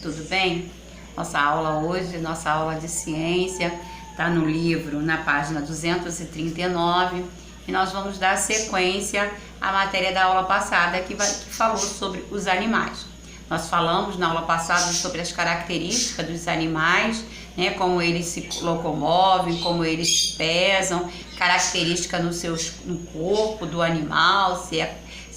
tudo bem? Nossa aula hoje, nossa aula de ciência, está no livro, na página 239, e nós vamos dar sequência à matéria da aula passada que falou sobre os animais. Nós falamos na aula passada sobre as características dos animais, né, como eles se locomovem, como eles pesam, características no corpo do animal, se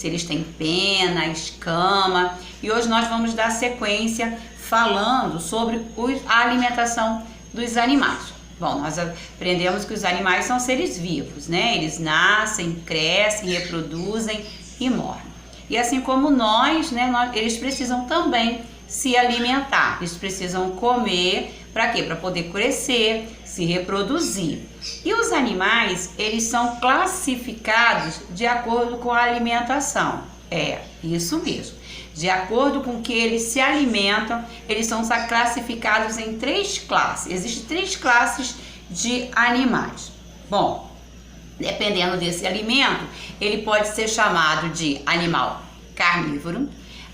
eles têm pena, escama. E hoje nós vamos dar sequência falando sobre a alimentação dos animais. Bom, nós aprendemos que os animais são seres vivos, né? Eles nascem, crescem, reproduzem e morrem. E assim como nós, né, eles precisam também se alimentar. Eles precisam comer, para quê? Para poder crescer, se reproduzir. E os animais, eles são classificados de acordo com a alimentação. É, isso mesmo. De acordo com que eles se alimentam, eles são classificados em 3 classes. Existem 3 classes de animais. Bom, dependendo desse alimento, ele pode ser chamado de animal carnívoro,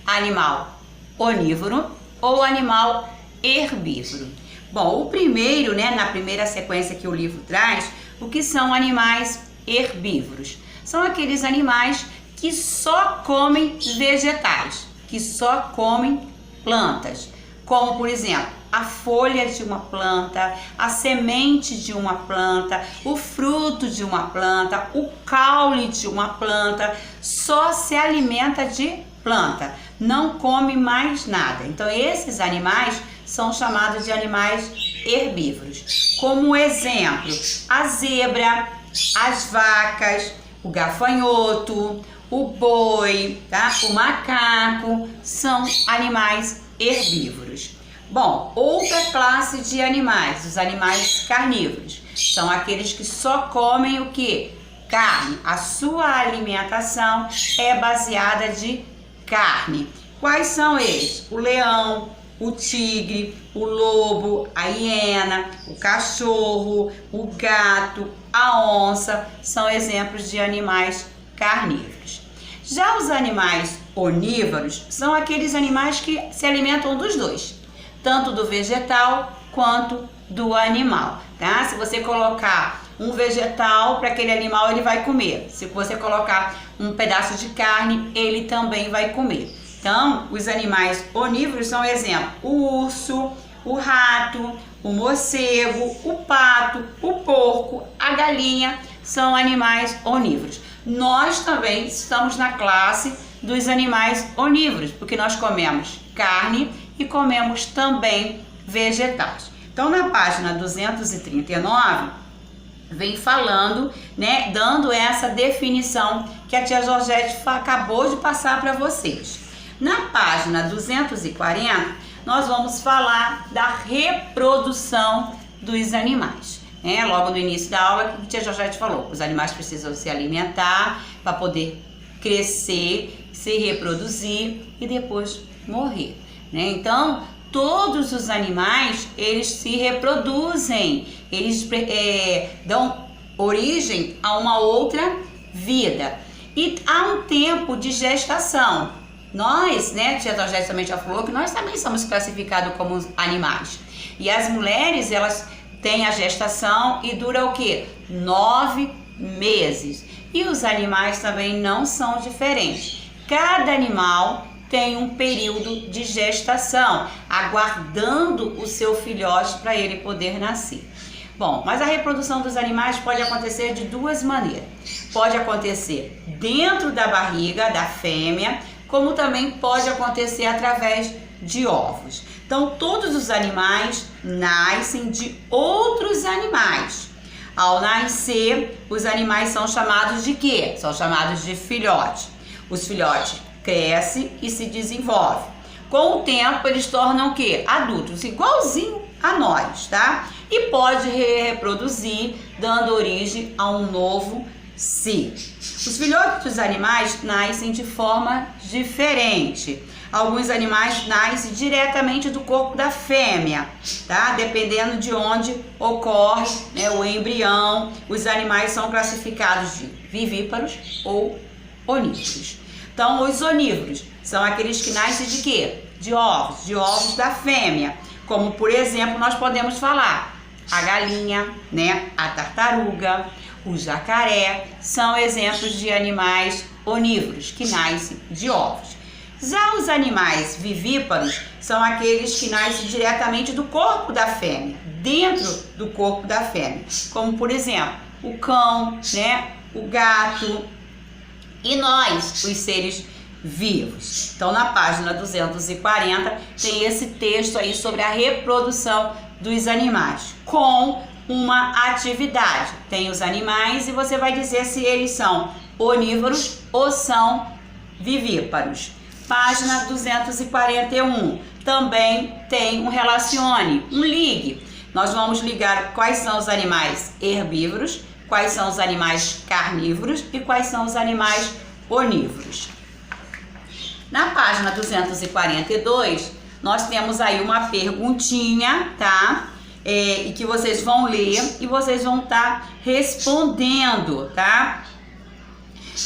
animal onívoro ou animal herbívoro. Bom, o primeiro, né, na primeira sequência que o livro traz, o que são animais herbívoros? São aqueles animais que só comem vegetais, que só comem plantas, como por exemplo, a folha de uma planta, a semente de uma planta, o fruto de uma planta, o caule de uma planta, só se alimenta de planta, não come mais nada. Então esses animais são chamados de animais herbívoros. Como exemplo, a zebra, as vacas, o gafanhoto, o boi, tá? O macaco são animais herbívoros. Bom, outra classe de animais, os animais carnívoros, são aqueles que só comem o que? Carne. A sua alimentação é baseada de carne. Quais são eles? O leão, o tigre, o lobo, a hiena, o cachorro, o gato, a onça, são exemplos de animais carnívoros. Já os animais onívoros são aqueles animais que se alimentam dos dois, tanto do vegetal quanto do animal, tá? Se você colocar um vegetal para aquele animal, ele vai comer. Se você colocar um pedaço de carne, ele também vai comer. Então, os animais onívoros são exemplo: o urso, o rato, o morcego, o pato, o porco, a galinha, são animais onívoros. Nós também estamos na classe dos animais onívoros, porque nós comemos carne e comemos também vegetais. Então, na página 239, vem falando, né, dando essa definição que a tia Georgette acabou de passar para vocês. Na página 240, nós vamos falar da reprodução dos animais. Logo no início da aula, que a tia Georgette falou, os animais precisam se alimentar para poder crescer, se reproduzir e depois morrer. Então, todos os animais, eles se reproduzem, eles dão origem a uma outra vida. E há um tempo de gestação. Nós, né, tia Georgette também já falou que nós também somos classificados como animais. E as mulheres, elas têm a gestação e dura o quê? 9 meses. E os animais também não são diferentes. Cada animal tem um período de gestação, aguardando o seu filhote para ele poder nascer. Bom, mas a reprodução dos animais pode acontecer de 2 maneiras. Pode acontecer dentro da barriga da fêmea, como também pode acontecer através de ovos. Então, todos os animais nascem de outros animais. Ao nascer, os animais são chamados de quê? São chamados de filhotes. Os filhotes crescem e se desenvolvem. Com o tempo, eles tornam o quê? Adultos, igualzinho a nós, tá? E pode reproduzir, dando origem a um novo ser. Os filhotes dos animais nascem de forma diferente. Alguns animais nascem diretamente do corpo da fêmea, tá? Dependendo de onde ocorre, né, o embrião, os animais são classificados de vivíparos ou onívoros. Então, os onívoros são aqueles que nascem de quê? de ovos da fêmea. Como, por exemplo, nós podemos falar a galinha, né? A tartaruga, o jacaré, são exemplos de animais onívoros que nascem de ovos. Já os animais vivíparos são aqueles que nascem diretamente do corpo da fêmea, dentro do corpo da fêmea, como por exemplo o cão, né? O gato e nós, os seres vivos. Então, na página 240 tem esse texto aí sobre a reprodução dos animais com uma atividade. Tem os animais e você vai dizer se eles são onívoros ou são vivíparos. Página 241 também tem um relacione, um ligue. Nós vamos ligar quais são os animais herbívoros, quais são os animais carnívoros e quais são os animais onívoros. Na página 242, nós temos aí uma perguntinha, tá? E que vocês vão ler e vocês vão estar respondendo, tá?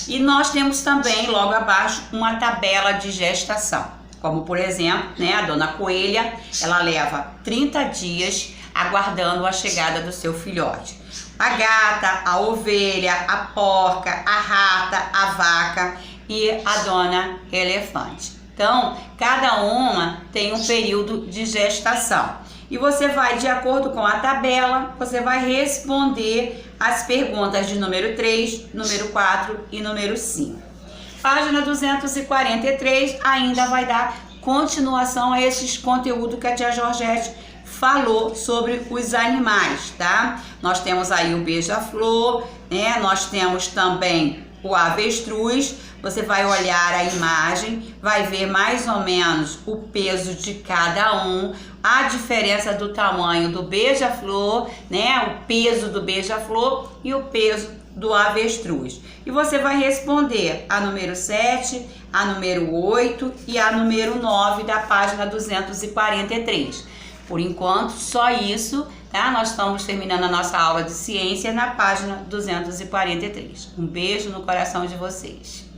E nós temos também, logo abaixo, uma tabela de gestação. Como, por exemplo, né, a dona Coelha, ela leva 30 dias aguardando a chegada do seu filhote. A gata, a ovelha, a porca, a rata, a vaca e a dona elefante. Então, cada uma tem um período de gestação. E você vai, de acordo com a tabela, você vai responder as perguntas de número 3, número 4 e número 5. Página 243 ainda vai dar continuação a esses conteúdos que a tia Georgette falou sobre os animais, tá? Nós temos aí o beija-flor, né? Nós temos também o avestruz. Você vai olhar a imagem, vai ver mais ou menos o peso de cada um, a diferença do tamanho do beija-flor, né? O peso do beija-flor e o peso do avestruz. E você vai responder a número 7, a número 8 e a número 9 da página 243. Por enquanto, só isso, tá? Nós estamos terminando a nossa aula de ciência na página 243. Um beijo no coração de vocês.